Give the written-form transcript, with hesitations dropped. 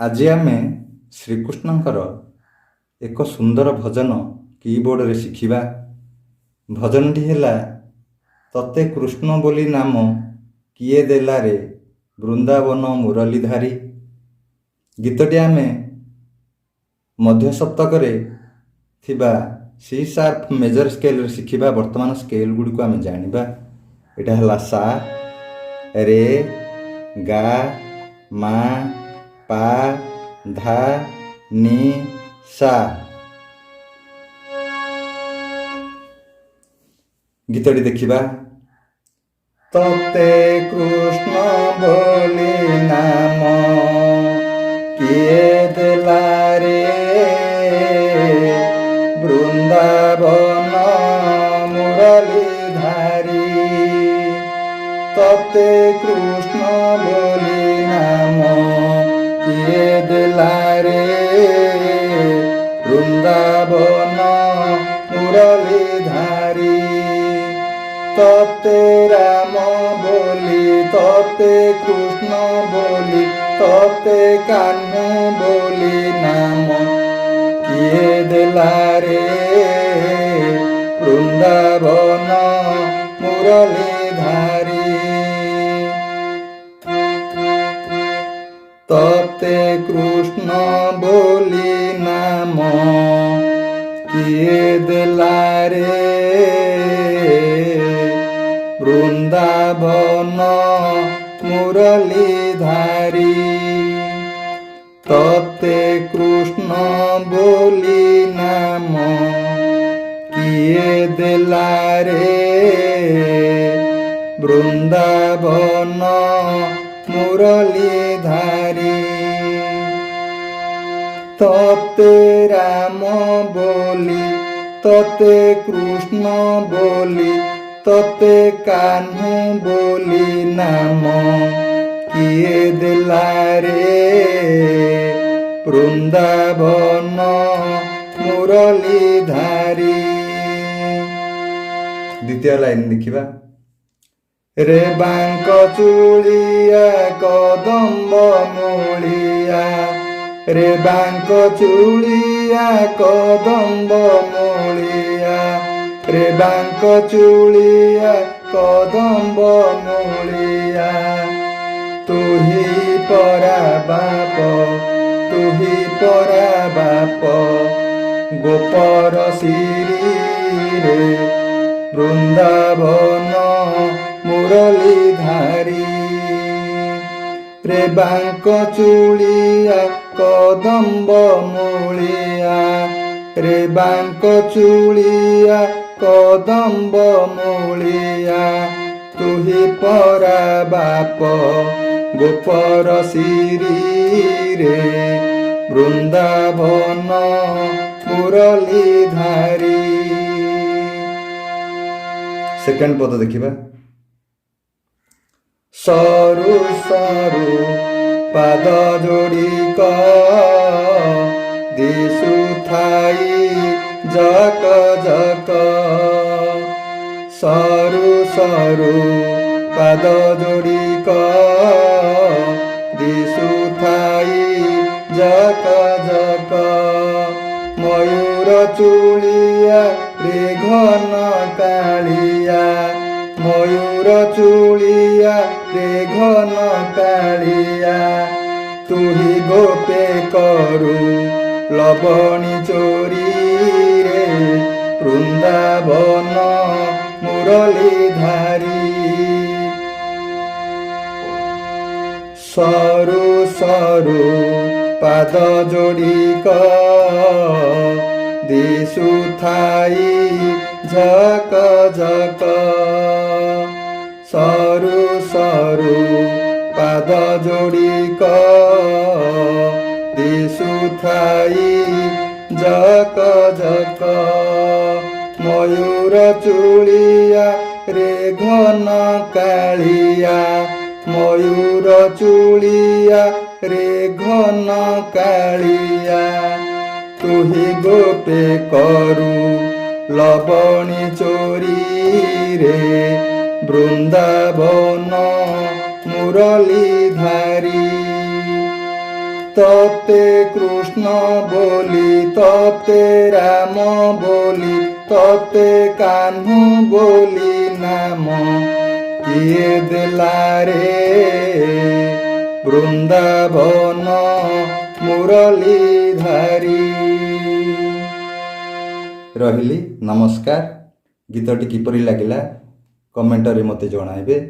ଆଜି ଆମେ ଶ୍ରୀକୃଷ୍ଣଙ୍କର ଏକ ସୁନ୍ଦର ଭଜନ କିବୋର୍ଡ଼ରେ ଶିଖିବା। ଭଜନଟି ହେଲା ତତେ କୃଷ୍ଣ ବୋଲି ନାମ କିଏ ଦେଲା ରେ ବୃନ୍ଦାବନ ମୁରଲୀଧାରୀ। ଗୀତଟି ଆମେ ମଧ୍ୟ ସପ୍ତକରେ ଥିବା ସି ସାର୍ପ ମେଜର ସ୍କେଲରେ ଶିଖିବା। ବର୍ତ୍ତମାନ ସ୍କେଲ ଗୁଡ଼ିକୁ ଆମେ ଜାଣିବା। ଏଇଟା ହେଲା ସା, ରେ, ଗା, ମା, ପା, ଧା, ନି, ସା। ଗୀତଟି ଦେଖିବା। ତତେ କୃଷ୍ଣ ବୋଲି ନାମ କିଏ ଦେଲା ରେ ବୃନ୍ଦାବନ ମୁରଲୀଧାରୀ। ତତେ କୃଷ୍ଣ ବୋଲି ନାମ କିଏ ଦେଲା ରେ ବୃନ୍ଦାବନ ମୁରଲୀଧାରୀ। ତତେ ରାମ ବୋଲି, ତତେ କୃଷ୍ଣ ବୋଲି, ତତେ କାହ୍ନୁ ବୋଲି ନାମ କିଏ ଦେଲା ରେ ବୃନ୍ଦାବନ ମୁରଲୀଧାରୀ। ତତେ କୃଷ୍ଣ ବୋଲି ନାମ କିଏ ଦେଲା ରେ ବୃନ୍ଦାବନ ମୁରଲୀଧାରୀ। ତତେ କୃଷ୍ଣ ବୋଲି ନାମ କିଏ ଦେଲା ରେ ବୃନ୍ଦାବନ ମୁରଲୀଧାରୀ। ତତେ ରାମ ବୋଲି, ତତେ କୃଷ୍ଣ ବୋଲି, ତତେ କାହ୍ନୁ ବୋଲି ନାମ କିଏ ଦେଲା ରେ ବୃନ୍ଦାବନ ମୁରଲୀଧାରୀ। ଦ୍ୱିତୀୟ ଲାଇନ ଦେଖିବା। ରେ ବାଙ୍କ ଚୁଳିଆ କଦମ୍ବ ମୂଳିଆ, ରେ ବାଙ୍କ ଚୁଳିଆ କଦମ୍ବ ମୂଳିଆ, ରେ ବାଙ୍କ ଚୁଳିଆ କଦମ୍ବ ମୂଳିଆ। ତୁହି ପରା ବାପ, ତୁହି ପରା ବାପ ଗୋପର ଶିରୀରେ ବୃନ୍ଦାବନ ମୁରଲୀଧାରୀ। ରେ ବାଙ୍କ ଚୁଳିଆ କଦମ୍ବ ମୂଳିଆ, ରେ ବାଙ୍କ ଚୁଳିଆ କଦମ୍ବ ମୂଳିଆ। ତୁହି ପରା ବାପ ଗୋପର ଶିରୀରେ ବୃନ୍ଦାବନ ମୁରଲୀଧାରୀ। ସେକେଣ୍ଡ ପଦ ଦେଖିବା। ସରୁ ସରୁ ପାଦ ଯୋଡ଼ିକ ଦିଶୁଥାଇ ଜକ ଜକ। ସରୁ ସରୁ ପାଦ ଯୋଡ଼ିକ ଦିଶୁଥାଇ ଜକ ଜକ। ମୟୂର ଚୁଳିଆ ରେ ଘନ କାଳିଆ, ମୟୂର ଚୁଳିଆ ରେ ଘନ କାଳିଆ। ତୁହି ଗୋପେ କରୁ ଲବଣୀ ଚୋରୀରେ ବୃନ୍ଦାବନ ମୁରଲୀଧାରୀ। ସରୁ ସରୁ ପାଦ ଯୋଡ଼ିକ ଦିଶୁଥାଇ ଝକ ଝକ। ସରୁ ସରୁ ପାଦ ଯୋଡ଼ିକ ଦିଶୁଥାଇ ଝକ ଝକ। ମୟୂର ଚୁଳିଆ ରେ ଘନ କାଳିଆ, ମୟୂର ଚୁଳିଆ ରେ ଘନ କାଳିଆ। ତୁହି ଗୋପେ କରୁ ଲବଣୀ ଚୋରୀରେ ବୃନ୍ଦାବନ ମୁରଲୀଧାରୀ। ତତେ କୃଷ୍ଣ ବୋଲି ତତେ ରାମ ବୋଲି ତତେ କାହ୍ନୁ ବୋଲି ନାମ କିଏ ଦେଲା ରେ ବୃନ୍ଦାବନ ମୁରଲୀଧାରୀ। ରହିଲି, ନମସ୍କାର। ଗୀତଟି କିପରି ଲାଗିଲା କମେଣ୍ଟରେ ମୋତେ ଜଣାଇବେ।